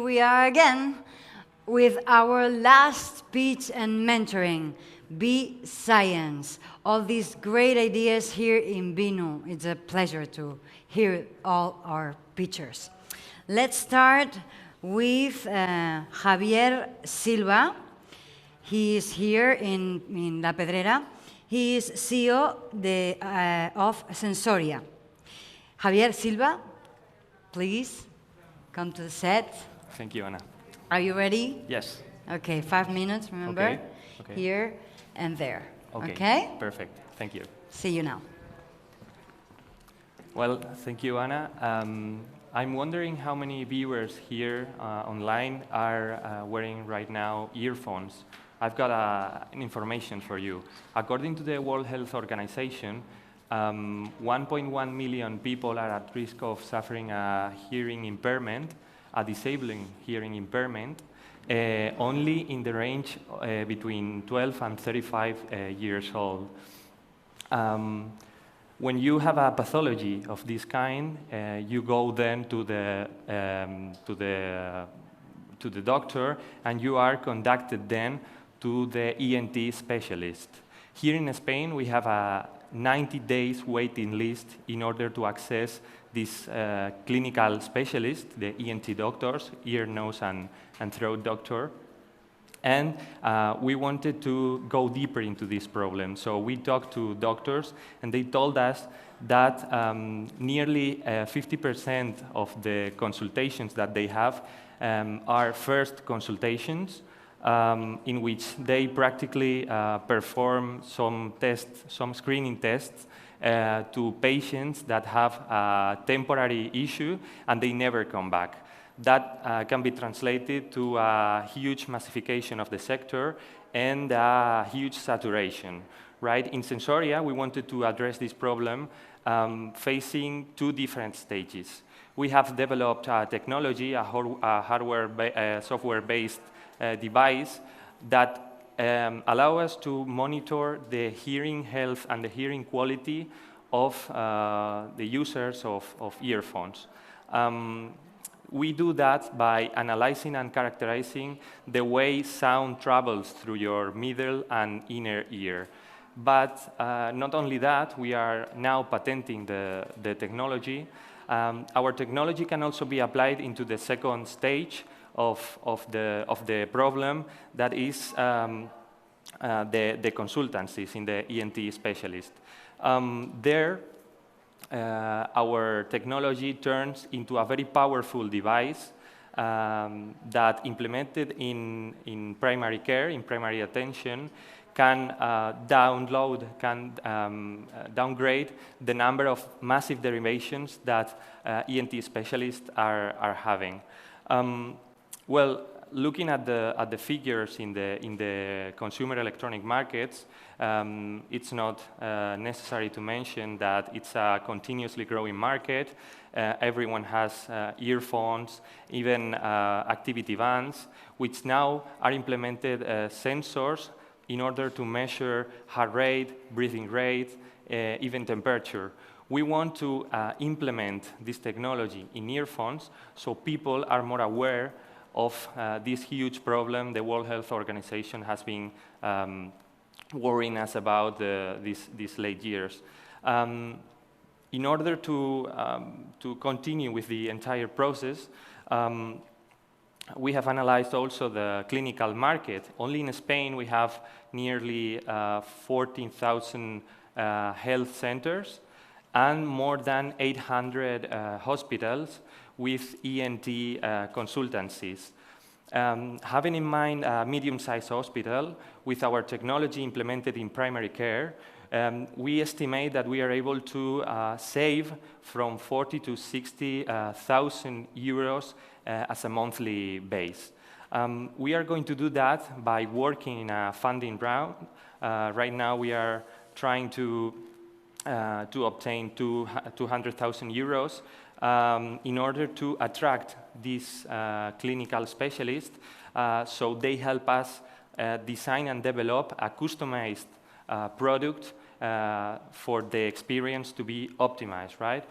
we are again with our last speech and mentoring, BSCIENCE. All these great ideas here in BINU. It's a pleasure to hear all our pictures. Let's start with Javier Silva. He is here in La Pedrera. He is CEO of Sensoria. Javier Silva, please come to the set. Thank you, Ana. Are you ready? Yes. Okay, 5 minutes, remember? Okay. Here and there. Okay? Perfect. Thank you. See you now. Well, thank you, Ana. I'm wondering how many viewers here online are wearing right now earphones. I've got information for you. According to the World Health Organization, 1.1 million people are at risk of suffering a hearing impairment, a disabling hearing impairment, only in the range between 12 and 35 years old. When you have a pathology of this kind, you go then to the doctor, and you are conducted then to the ENT specialist. Here in Spain, we have a 90 days waiting list in order to access this clinical specialist, the ENT doctors, ear, nose, and throat doctor. And we wanted to go deeper into this problem. So we talked to doctors, and they told us that nearly 50% of the consultations that they have are first consultations, in which they practically perform some tests, some screening tests to patients that have a temporary issue and they never come back. That can be translated to a huge massification of the sector and a huge saturation. Right? In Sensoria, we wanted to address this problem facing two different stages. We have developed a technology, a software-based device that allow us to monitor the hearing health and the hearing quality of the users of earphones. We do that by analyzing and characterizing the way sound travels through your middle and inner ear. But not only that, we are now patenting the technology. Our technology can also be applied into the second stage of the problem, that is the consultancies in the ENT specialist. There, our technology turns into a very powerful device that, implemented in primary care, in primary attention, can downgrade the number of massive derivations that ENT specialists are having. Well, looking at the figures in the consumer electronic markets, it's not necessary to mention that it's a continuously growing market. Everyone has earphones, even activity bands, which now are implemented sensors in order to measure heart rate, breathing rate, even temperature. We want to implement this technology in earphones so people are more aware of this huge problem the World Health Organization has been worrying us about these late years. In order to continue with the entire process, we have analyzed also the clinical market. Only in Spain we have nearly 14,000 health centers and more than 800 hospitals with ENT consultancies. Having in mind a medium-sized hospital with our technology implemented in primary care, we estimate that we are able to save from 40 to 60,000 euros as a monthly base. We are going to do that by working in a funding round. Right now we are trying to obtain 200,000 euros in order to attract these clinical specialists so they help us design and develop a customized product for the experience to be optimized, right?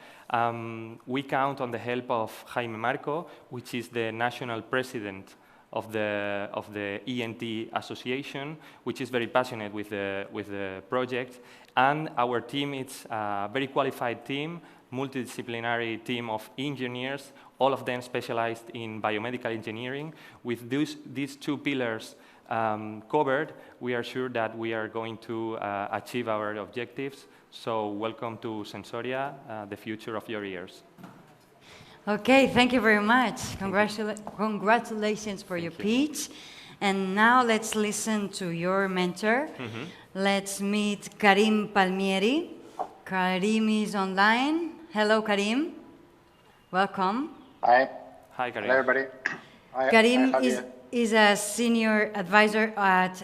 We count on the help of Jaime Marco, which is the national president of the ENT Association, which is very passionate with the project. And our team is a very qualified team, multidisciplinary team of engineers, all of them specialized in biomedical engineering. With these two pillars covered, we are sure that we are going to achieve our objectives. So welcome to Sensoria, the future of your ears. Okay, thank you very much. Congratulations for your pitch. And now let's listen to your mentor. Let's meet Karim Palmieri. Karim is online. Hello, Karim. Welcome. Hi. Hi, Karim. Hello, everybody. Hi, Karim hi, is a senior advisor at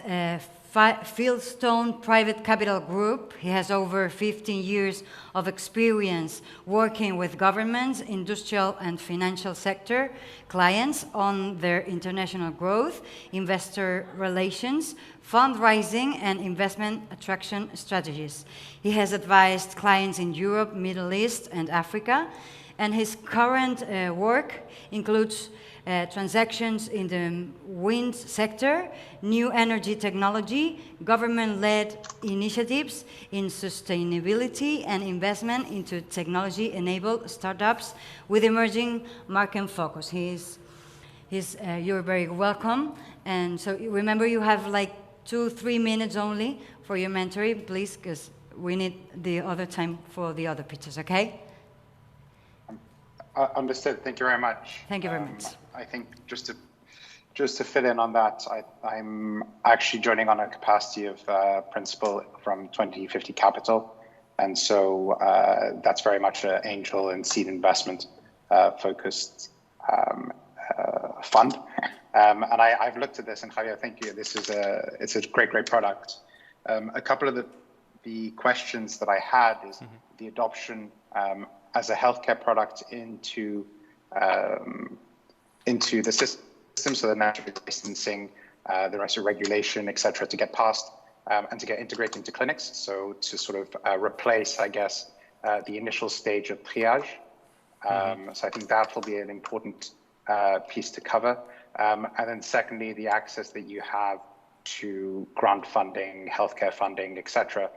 Fieldstone Private Capital Group. He has over 15 years of experience working with governments, industrial and financial sector clients on their international growth, investor relations, fundraising, and investment attraction strategies. He has advised clients in Europe, Middle East, and Africa, and his current work includes transactions in the wind sector, new energy technology, government-led initiatives in sustainability, and investment into technology-enabled startups with emerging market focus. You're very welcome. And so remember, you have like 2-3 minutes only for your mentoring, please, because we need the other time for the other pitches, okay? Understood. Thank you very much. Thank you very much. I think just to fill in on that, I'm actually joining on a capacity of principal from 2050 Capital, and so that's very much an angel and seed investment focused fund. And I've looked at this, and Javier, thank you. It's a great product. A couple of the questions that I had is the adoption as a healthcare product into the system, so the natural distancing, the rest of regulation, et cetera, to get passed and to get integrated into clinics. So to sort of replace, I guess, the initial stage of triage. So I think that will be an important piece to cover. And then secondly, the access that you have to grant funding, healthcare funding, et cetera,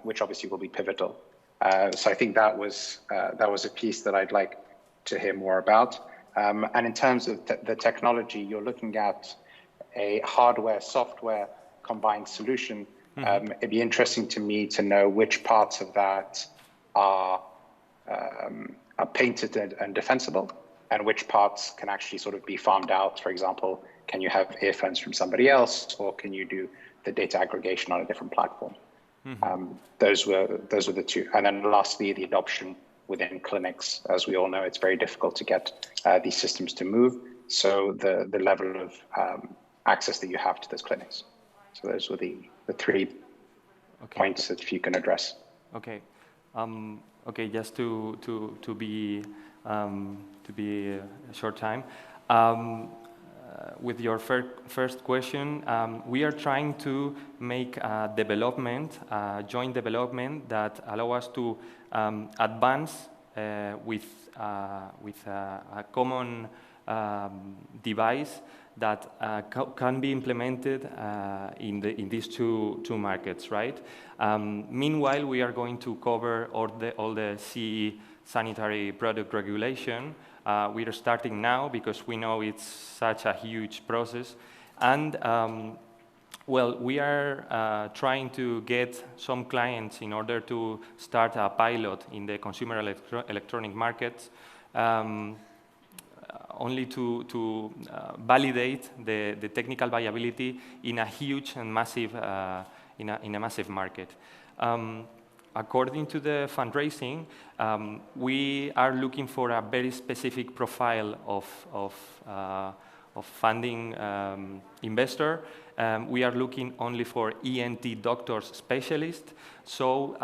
which obviously will be pivotal. So I think that was a piece that I'd like to hear more about. And in terms of the technology, you're looking at a hardware, software combined solution. It'd be interesting to me to know which parts of that are patented and defensible, and which parts can actually sort of be farmed out. For example, can you have earphones from somebody else, or can you do the data aggregation on a different platform? Those were the two. And then lastly, the adoption within clinics. As we all know, it's very difficult to get these systems to move. So the level of access that you have to those clinics. So those were the 3 points that if you can address. Okay. Okay. Just to be a short time. With your first question, we are trying to make a development, joint development that allow us to advance with a common device that can be implemented in these two markets, right? Meanwhile, we are going to cover all the CE sanitary product regulation. We are starting now because we know it's such a huge process. And well, we are trying to get some clients in order to start a pilot in the consumer electronic markets, only to validate the technical viability in a huge and massive, in a massive market. According to the fundraising, we are looking for a very specific profile of funding investor. We are looking only for ENT doctors specialists, so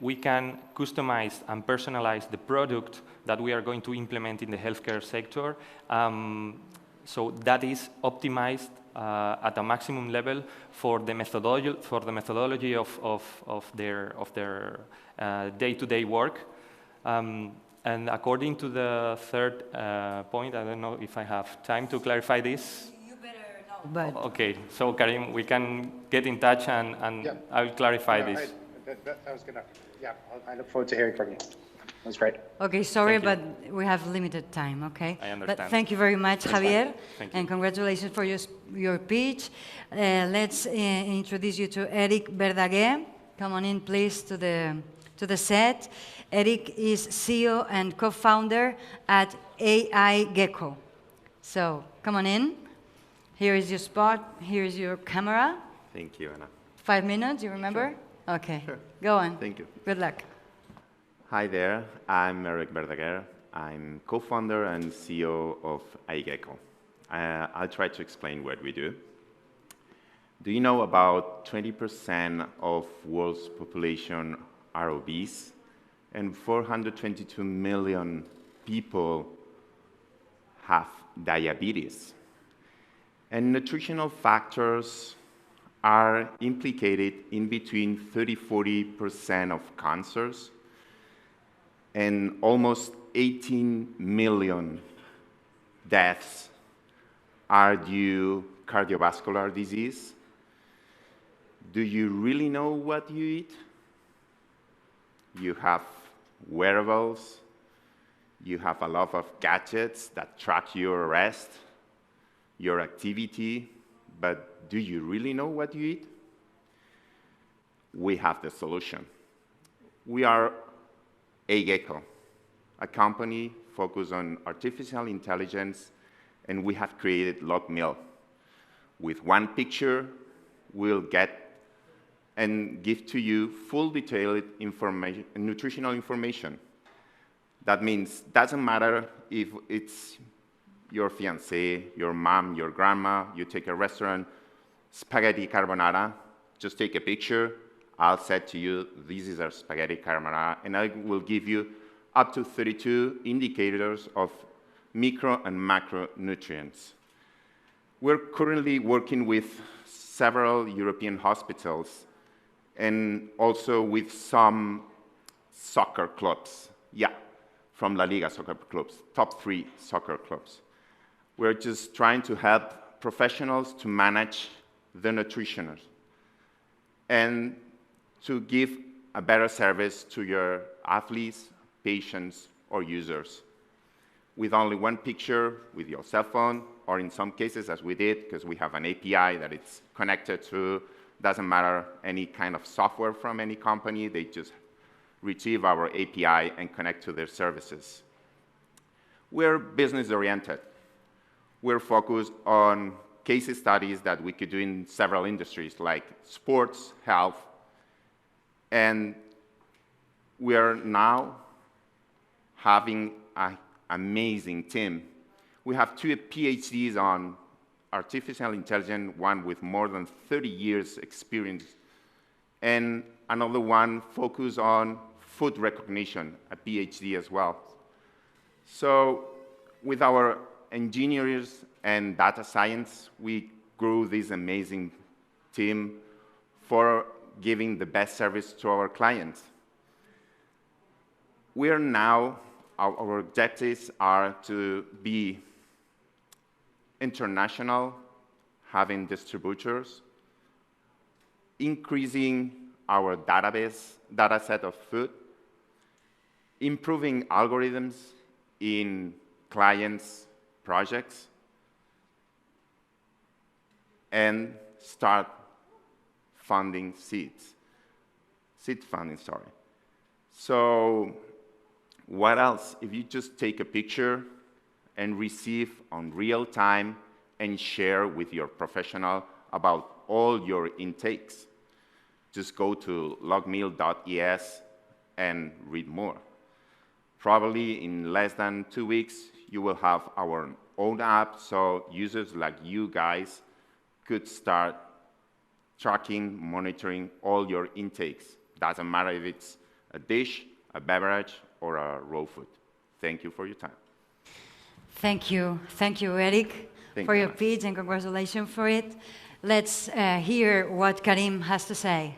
we can customize and personalize the product that we are going to implement in the healthcare sector, So that is optimized at a maximum level for the methodology of their day-to-day work. And according to the third point, I don't know if I have time to clarify this. You better know. But Okay, so Karim, we can get in touch and Yeah. I will clarify No, this. that was good enough. Yeah, I look forward to hearing from you. That's great. okay, sorry, Thank but we have limited time, okay? I understand. But thank you very much, Javier. Thank you. And congratulations for your pitch. Let's introduce you to Eric Bertager. Come on in, please, to the set. Eric is CEO and co-founder at AI Gecko. So come on in. Here is your spot. Here is your camera. Thank you, Anna. 5 minutes, you remember? Sure. Okay, Sure. Go on. Thank you. Good luck. Hi there, I'm Eric Bertager. I'm co-founder and CEO of iGecko. I'll try to explain what we do. Do you know about 20% of world's population are obese? And 422 million people have diabetes. And nutritional factors are implicated in between 30–40% of cancers, and almost 18 million deaths are due to cardiovascular disease. Do you really know what you eat? You have wearables, you have a lot of gadgets that track your rest, your activity, but do you really know what you eat? We have the solution. We are iGecko, a company focused on artificial intelligence, and we have created LogMeal. With one picture, we'll get and give to you full detailed information, nutritional information. That means it doesn't matter if it's your fiancé, your mom, your grandma, you take a restaurant, spaghetti carbonara, just take a picture. I'll say to you, this is our spaghetti carbonara, and I will give you up to 32 indicators of micro and macronutrients. We're currently working with several European hospitals and also with some soccer clubs. Yeah, from La Liga soccer clubs, top 3 soccer clubs. We're just trying to help professionals to manage the nutritionists and to give a better service to your athletes, patients, or users. With only one picture, with your cell phone, or in some cases, as we did, because we have an API that it's connected to, doesn't matter any kind of software from any company, they just retrieve our API and connect to their services. We're business-oriented. We're focused on case studies that we could do in several industries, like sports, health, and we are now having an amazing team. We have 2 PhDs on artificial intelligence, one with more than 30 years experience, and another one focused on food recognition, a PhD as well. So with our engineers and data science, we grew this amazing team for giving the best service to our clients. We are now, our objectives are to be international, having distributors, increasing our data set of food, improving algorithms in clients' projects, and start funding seed funding, sorry. So what else? If you just take a picture and receive on real time and share with your professional about all your intakes, just go to logmeal.es and read more. Probably in less than 2 weeks, you will have our own app, so users like you guys could start tracking, monitoring all your intakes. Doesn't matter if it's a dish, a beverage, or a raw food. Thank you for your time. Thank you, Eric. for your pitch and congratulations for it. Let's hear what Karim has to say.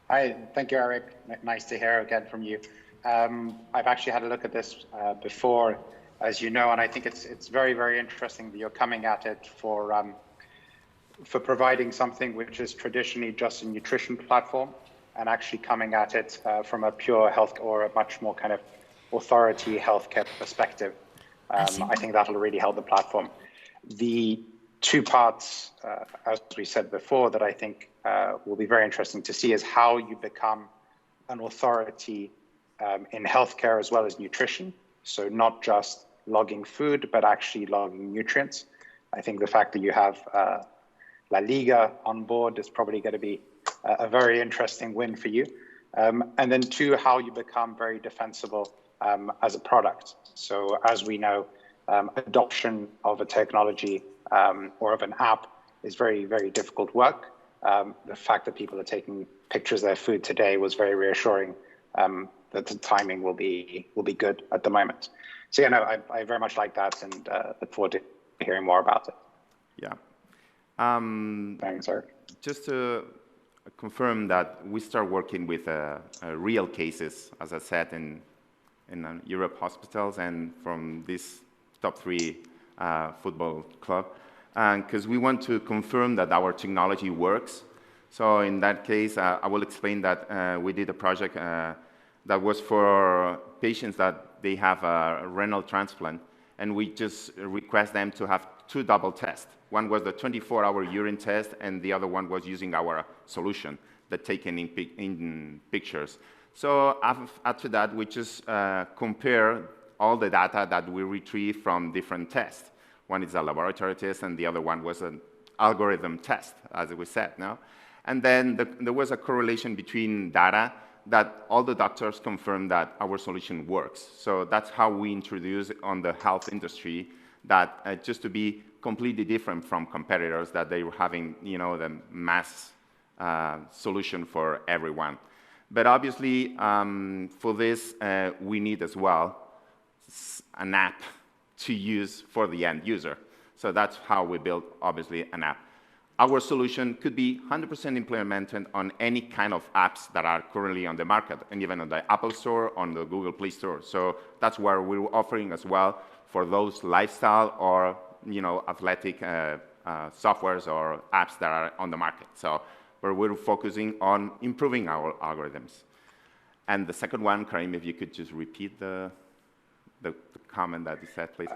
Hi, thank you, Eric. Nice to hear again from you. I've actually had a look at this before, as you know, and I think it's very, very interesting that you're coming at it for providing something which is traditionally just a nutrition platform and actually coming at it from a pure health or a much more kind of authority healthcare perspective. I think that'll really help the platform. The two parts, as we said before, that I think will be very interesting to see is how you become an authority in healthcare as well as nutrition. So not just logging food, but actually logging nutrients. I think the fact that you have La Liga on board is probably going to be a very interesting win for you. And then two, how you become very defensible as a product. So as we know, adoption of a technology or of an app is very, very difficult work. The fact that people are taking pictures of their food today was very reassuring that the timing will be good at the moment. So, yeah, no, I very much like that and look forward to hearing more about it. Yeah. Thanks, Eric. Just to confirm that we start working with real cases, as I said, in Europe hospitals and from this top 3 football club, because we want to confirm that our technology works. So in that case, I will explain that we did a project that was for patients that they have a renal transplant, and we just request them to have 2 double tests. One was the 24-hour urine test, and the other one was using our solution that taken in pictures. So after that, we just compare all the data that we retrieve from different tests. One is a laboratory test, and the other one was an algorithm test, as we said, no? And then there was a correlation between data that all the doctors confirmed that our solution works. So that's how we introduce on the health industry that just to be completely different from competitors, that they were having, you know, the mass solution for everyone. But obviously, for this, we need as well an app to use for the end user. So that's how we built, obviously, an app. Our solution could be 100% implemented on any kind of apps that are currently on the market, and even on the Apple Store, on the Google Play Store. So that's where we're offering as well for those lifestyle or, you know, athletic softwares or apps that are on the market. So where we're focusing on improving our algorithms. And the second one, Karim, if you could just repeat the comment that you said, please.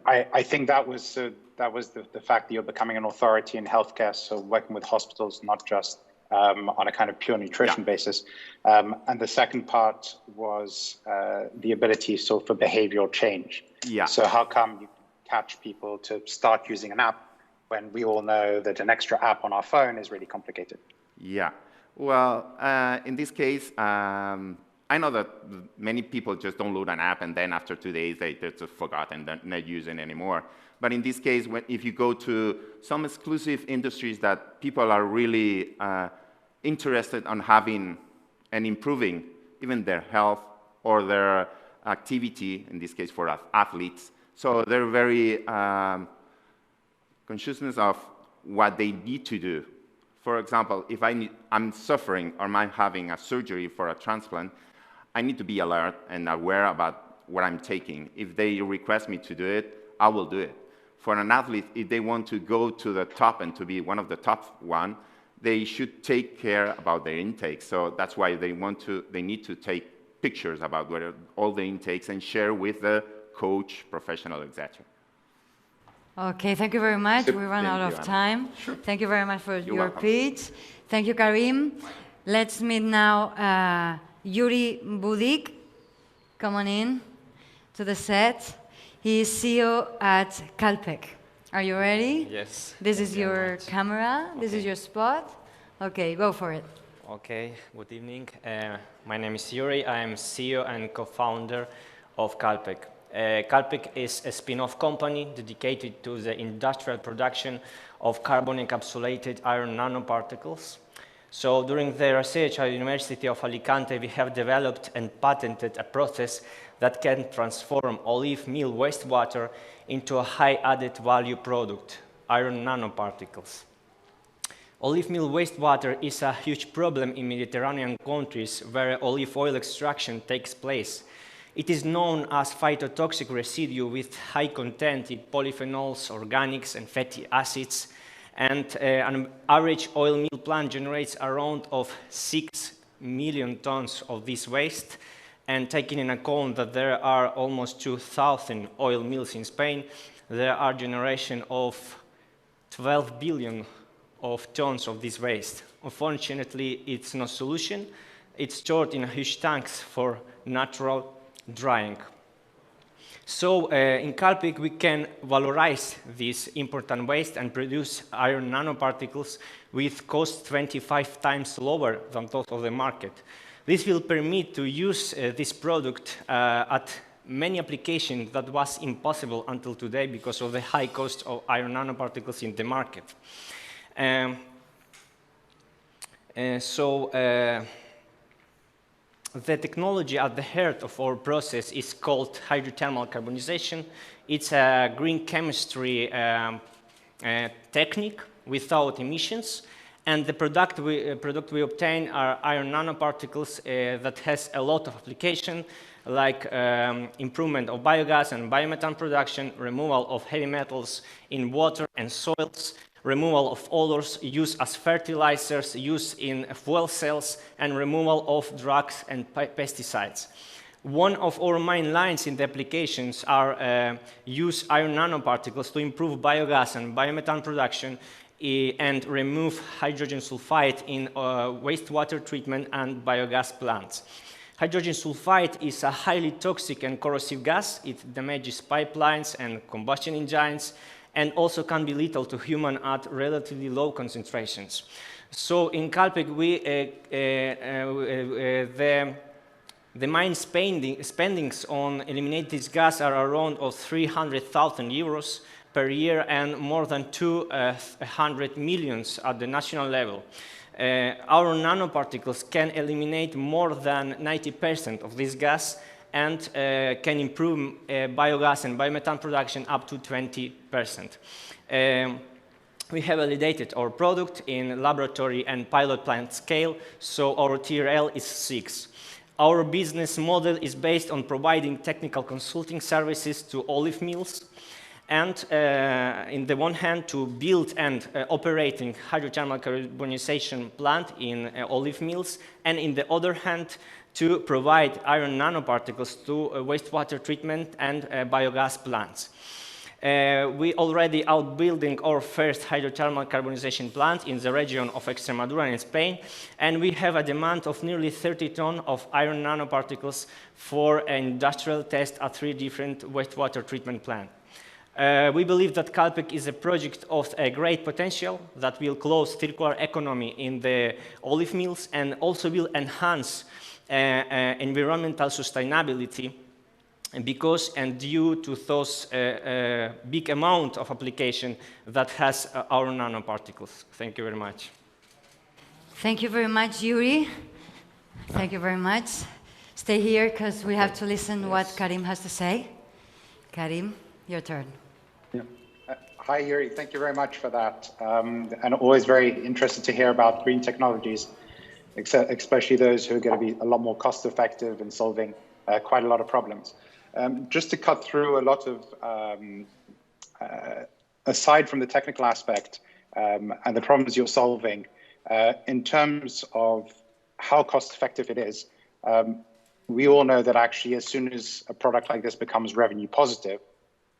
I think that was the fact that you're becoming an authority in healthcare, so working with hospitals, not just on a kind of pure nutrition basis. And the second part was the ability for behavioral change. Yeah. So how come you catch people to start using an app when we all know that an extra app on our phone is really complicated? Yeah. Well, in this case, I know that many people just download an app and then after 2 days they just forgot and don't not use it anymore. But in this case, if you go to some exclusive industries that people are really interested on having and improving even their health or their activity, in this case for athletes, so they're very consciousness of what they need to do. For example, if I'm suffering or I'm having a surgery for a transplant, I need to be alert and aware about what I'm taking. If they request me to do it, I will do it. For an athlete, if they want to go to the top and to be one of the top one, they should take care about their intake. So that's why they need to take pictures about all the intakes and share with the coach, professional, etc. Okay, thank you very much. We run out of time. Sure. Thank you very much for your pitch. Thank you, Karim. Let's meet now Yuri Budik. Come on in to the set. He is CEO at Calpec. Are you ready? Yes. This is your camera. This is your spot. Okay, go for it. Okay, good evening. My name is Yuri. I am CEO and co-founder of Calpec. Calpec is a spin-off company dedicated to the industrial production of carbon-encapsulated iron nanoparticles. So during the research at the University of Alicante, we have developed and patented a process that can transform olive meal wastewater into a high added value product, iron nanoparticles. Olive meal wastewater is a huge problem in Mediterranean countries where olive oil extraction takes place. It is known as phytotoxic residue with high content in polyphenols, organics, and fatty acids. And an average oil mill plant generates around of 6 million tons of this waste. And taking in account that there are almost 2,000 oil mills in Spain, there are generation of 12 billion of tons of this waste. Unfortunately, it's no solution. It's stored in huge tanks for natural drying. So in Calpic, we can valorize this important waste and produce iron nanoparticles with cost 25 times lower than those of the market. This will permit to use this product at many applications that was impossible until today because of the high cost of iron nanoparticles in the market. The technology at the heart of our process is called hydrothermal carbonization. It's a green chemistry technique without emissions, and the product we obtain are iron nanoparticles that has a lot of application, like improvement of biogas and biomethane production, removal of heavy metals in water and soils, removal of odors, use as fertilizers, use in fuel cells, and removal of drugs and pesticides. One of our main lines in the applications are use iron nanoparticles to improve biogas and biomethane production and remove hydrogen sulfide in wastewater treatment and biogas plants. Hydrogen sulfide is a highly toxic and corrosive gas. It damages pipelines and combustion engines, and also can be lethal to humans at relatively low concentrations. So in Calpic, the main spendings on eliminate this gas are around of 300,000 euros per year and more than 200 million at the national level. Our nanoparticles can eliminate more than 90% of this gas and can improve biogas and biomethane production up to 20%. We have validated our product in laboratory and pilot plant scale, so our TRL is 6. Our business model is based on providing technical consulting services to olive mills, and in the one hand to build and operating hydrothermal carbonization plant in olive mills, and in the other hand to provide iron nanoparticles to wastewater treatment and biogas plants. We already are building our first hydrothermal carbonization plant in the region of Extremadura in Spain, and we have a demand of nearly 30 tons of iron nanoparticles for an industrial test at 3 different wastewater treatment plants. We believe that Calpic is a project of a great potential that will close circular economy in the olive mills and also will enhance environmental sustainability because and due to those big amount of application that has our nanoparticles. Thank you very much. Thank you very much, Yuri. Thank you very much. Stay here because we have to listen what Karim has to say. Karim, your turn. Yeah. Hi, Yuri. Thank you very much for that. And always very interested to hear about green technologies, especially those who are going to be a lot more cost effective in solving quite a lot of problems. Just to cut through a lot of, aside from the technical aspect and the problems you're solving, in terms of how cost effective it is, we all know that actually as soon as a product like this becomes revenue positive,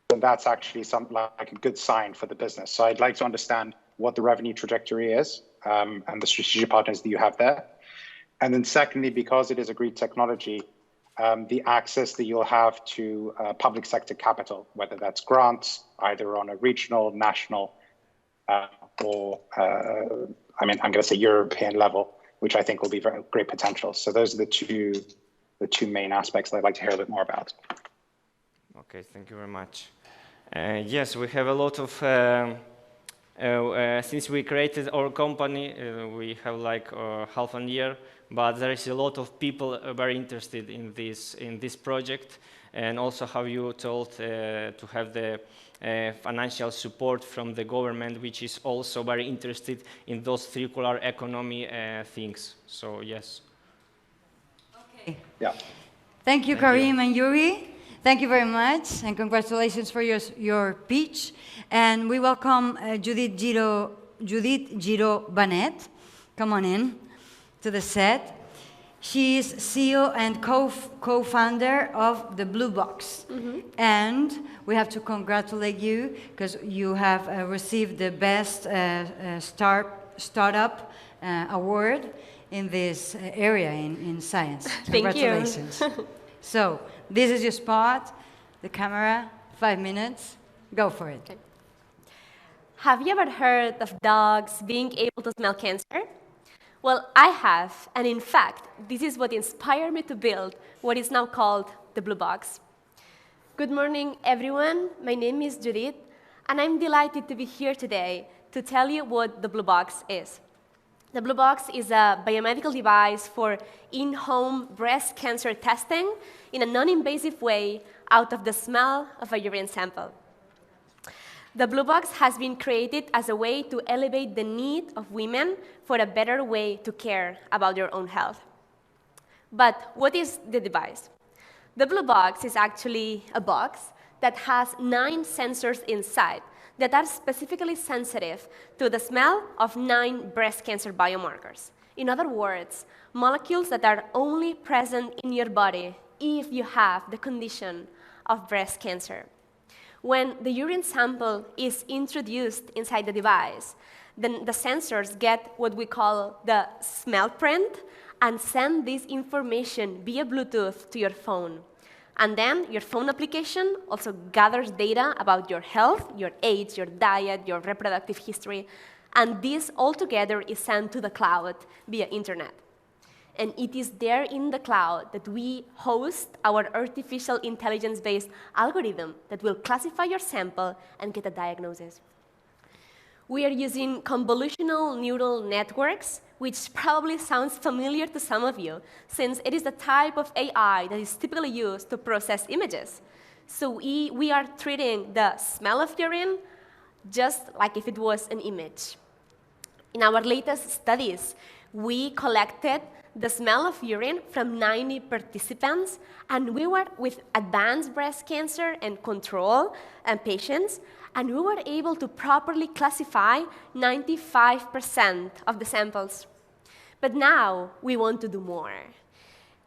then that's actually something like a good sign for the business. So I'd like to understand what the revenue trajectory is and the strategic partners that you have there. And then secondly, because it is a green technology, the access that you'll have to public sector capital, whether that's grants, either on a regional, national, or, I mean, I'm going to say European level, which I think will be very great potential. So those are the two main aspects that I'd like to hear a bit more about. Okay, thank you very much. Yes, we have a lot of Since we created our company, we have like half a year, but there is a lot of people very interested in this project, and also how you told to have the financial support from the government, which is also very interested in those circular economy things. So yes. Okay. Yeah. Thank you, Thank Karim you. and Yuri. Thank you very much, and congratulations for your pitch. And we welcome Judith Giro Banet. Come on in to the set. She is CEO and co-founder of the Blue Box. And we have to congratulate you because you have received the best startup award in this area in science. Thank you. Congratulations. So this is your spot, the camera, 5 minutes. Go for it. Okay. Have you ever heard of dogs being able to smell cancer? Well, I have, and in fact, this is what inspired me to build what is now called the Blue Box. Good morning, everyone. My name is Judith, and I'm delighted to be here today to tell you what the Blue Box is. The Blue Box is a biomedical device for in-home breast cancer testing in a non-invasive way out of the smell of a urine sample. The Blue Box has been created as a way to elevate the need of women for a better way to care about their own health. But what is the device? The Blue Box is actually a box that has 9 sensors inside that are specifically sensitive to the smell of 9 breast cancer biomarkers. In other words, molecules that are only present in your body if you have the condition of breast cancer. When the urine sample is introduced inside the device, then the sensors get what we call the smell print and send this information via Bluetooth to your phone. And then your phone application also gathers data about your health, your age, your diet, your reproductive history, and this all together is sent to the cloud via internet. And it is there in the cloud that we host our artificial intelligence-based algorithm that will classify your sample and get a diagnosis. We are using convolutional neural networks, which probably sounds familiar to some of you, since it is the type of AI that is typically used to process images. So we are treating the smell of urine just like if it was an image. In our latest studies, we collected the smell of urine from 90 participants, and we were with advanced breast cancer and control patients, and we were able to properly classify 95% of the samples. But now we want to do more.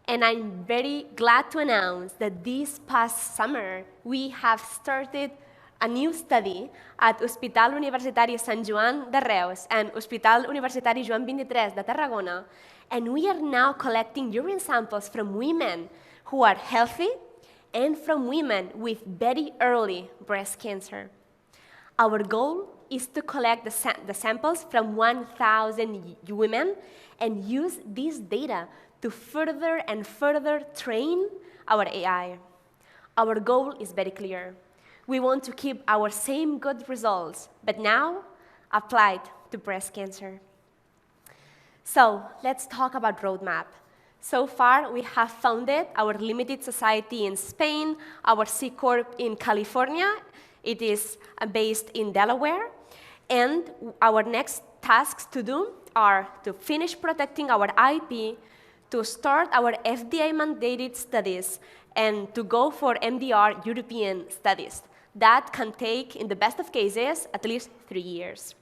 And I'm very glad to announce that this past summer, we have started a new study at Hospital Universitari Sant Joan de Reus and Hospital Universitari Joan 23 de Tarragona, and we are now collecting urine samples from women who are healthy and from women with very early breast cancer. Our goal is to collect the samples from 1,000 women and use this data to further and further train our AI. Our goal is very clear. We want to keep our same good results, but now applied to breast cancer. So let's talk about roadmap. So far, we have founded our limited society in Spain, our C Corp in California. It is based in Delaware. And our next tasks to do are to finish protecting our IP, to start our FDA-mandated studies, and to go for MDR European studies. That can take, in the best of cases, at least 3 years.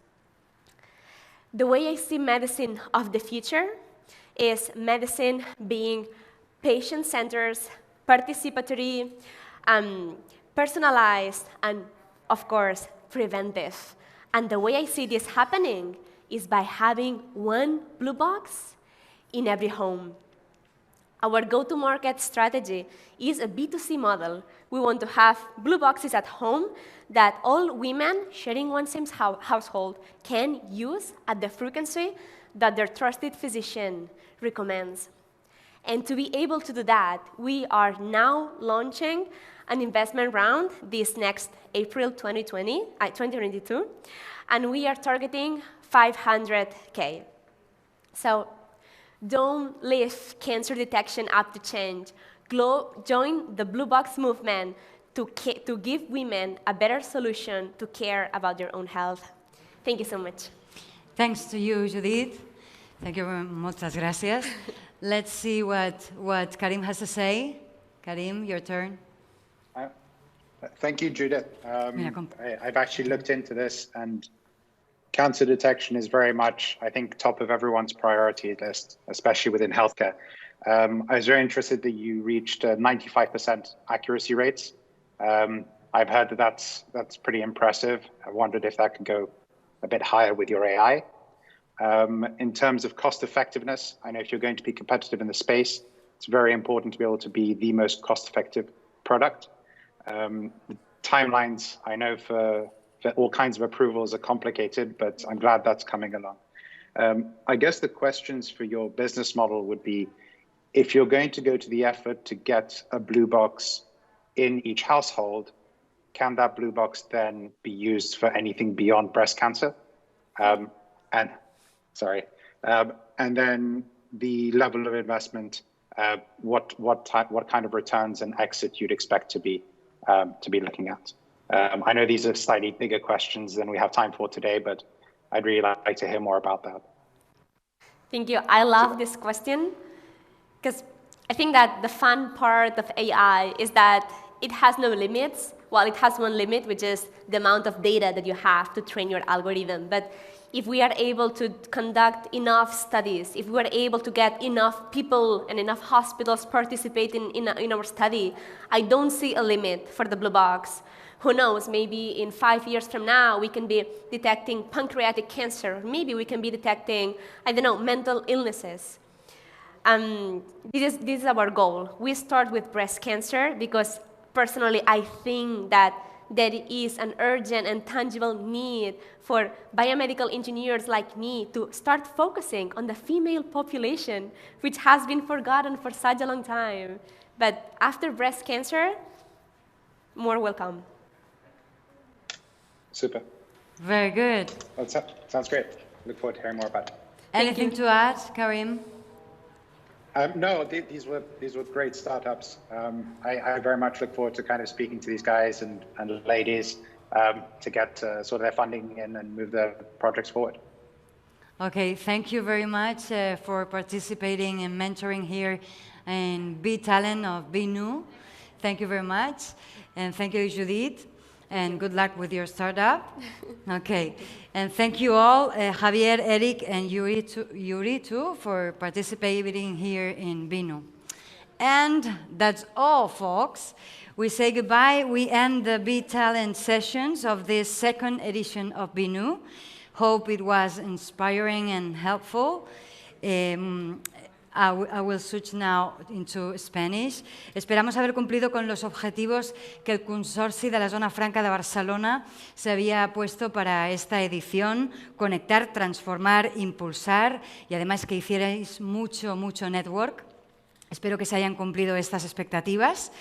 The way I see medicine of the future is medicine being patient-centered, participatory, personalized, and, of course, preventive. And the way I see this happening is by having one Blue Box in every home. Our go-to-market strategy is a B2C model. We want to have Blue Boxes at home that all women sharing one same household can use at the frequency that their trusted physician recommends. And to be able to do that, we are now launching an investment round this next April 2022, and we are targeting 500K. So don't leave cancer detection up to change. Join the Blue Box movement to give women a better solution to care about their own health. Thank you so much. Thanks to you, Judith. Thank you very muchas gracias. Let's see what Karim has to say. Karim, your turn. Thank you, Judith. I've actually looked into this, and cancer detection is very much, I think, top of everyone's priority list, especially within healthcare. I was very interested that you reached 95% accuracy rates. I've heard that that's pretty impressive. I wondered if that could go a bit higher with your AI. In terms of cost effectiveness, I know if you're going to be competitive in the space, it's very important to be able to be the most cost effective product. The timelines, I know for all kinds of approvals are complicated, but I'm glad that's coming along. I guess the questions for your business model would be, if you're going to go to the effort to get a blue box in each household, can that blue box then be used for anything beyond breast cancer? And then the level of investment, what kind of returns and exit you'd expect to be looking at. I know these are slightly bigger questions than we have time for today, but I'd really like to hear more about that. Thank you. I love this question because I think that the fun part of AI is that it has no limits. Well, it has one limit, which is the amount of data that you have to train your algorithm. But if we are able to conduct enough studies, if we are able to get enough people and enough hospitals participating in our study, I don't see a limit for the blue box. Who knows, maybe in 5 years from now, we can be detecting pancreatic cancer. Maybe we can be detecting, I don't know, mental illnesses. This is our goal. We start with breast cancer because personally, I think that there is an urgent and tangible need for biomedical engineers like me to start focusing on the female population, which has been forgotten for such a long time. But after breast cancer, more will come. Super. Very good. Well, sounds great. Look forward to hearing more about it. Anything to add, Karim? No, these were great startups. I very much look forward to kind of speaking to these guys and ladies to get sort of their funding in and move their projects forward. Okay, thank you very much for participating and mentoring here in Be Talent of BNU. Thank you very much. And thank you, Judith. And good luck with your startup. Okay, and thank you all, Javier, Eric, and Yuri too, for participating here in BNU. And that's all, folks. We say goodbye. We end the Be Talent sessions of this second edition of BNU. Hope it was inspiring and helpful. I will switch now into Spanish. Esperamos haber cumplido con los objetivos que el Consorci de la Zona Franca de Barcelona se había puesto para esta edición: conectar, transformar, impulsar, y además que hicierais mucho network. Espero que se hayan cumplido estas expectativas.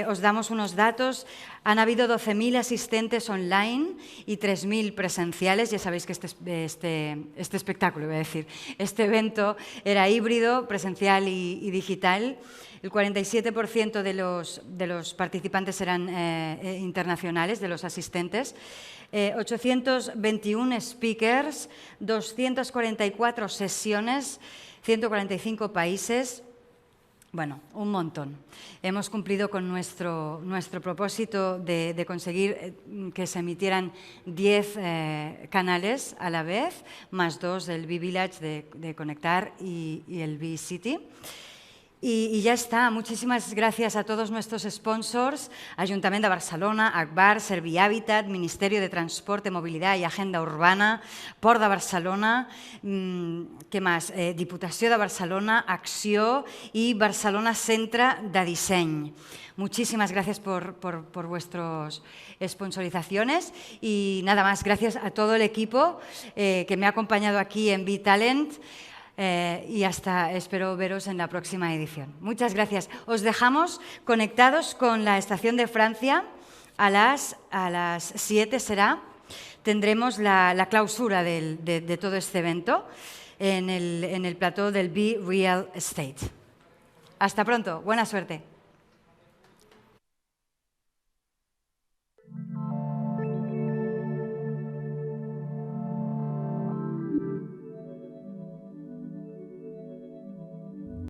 Os damos unos datos. Han habido 12.000 asistentes online y 3.000 presenciales. Ya sabéis que este espectáculo, iba a decir, este evento era híbrido, presencial y digital. El 47% de los participantes eran internacionales, de los asistentes. 821 speakers, 244 sesiones, 145 países. Bueno, un montón. Hemos cumplido con nuestro propósito de conseguir que se emitieran 10 canales a la vez, más 2 del B-Village de Conectar y el B-City. Y ya está. Muchísimas gracias a todos nuestros sponsors: Ayuntamiento de Barcelona, Agbar, Servihabitat, Ministerio de Transporte, Movilidad y Agenda Urbana, Port de Barcelona, què més? Diputació de Barcelona, Acció y Barcelona Centre de Disseny. Muchísimas gracias por vuestras sponsorizaciones y nada más. Gracias a todo el equipo que me ha acompañado aquí en Be Talent. y espero veros en la próxima edición. Muchas gracias. Os dejamos conectados con la estación de Francia. A las 7 será. Tendremos la clausura de todo este evento en el plató del Be Real Estate. Hasta pronto. Buena suerte.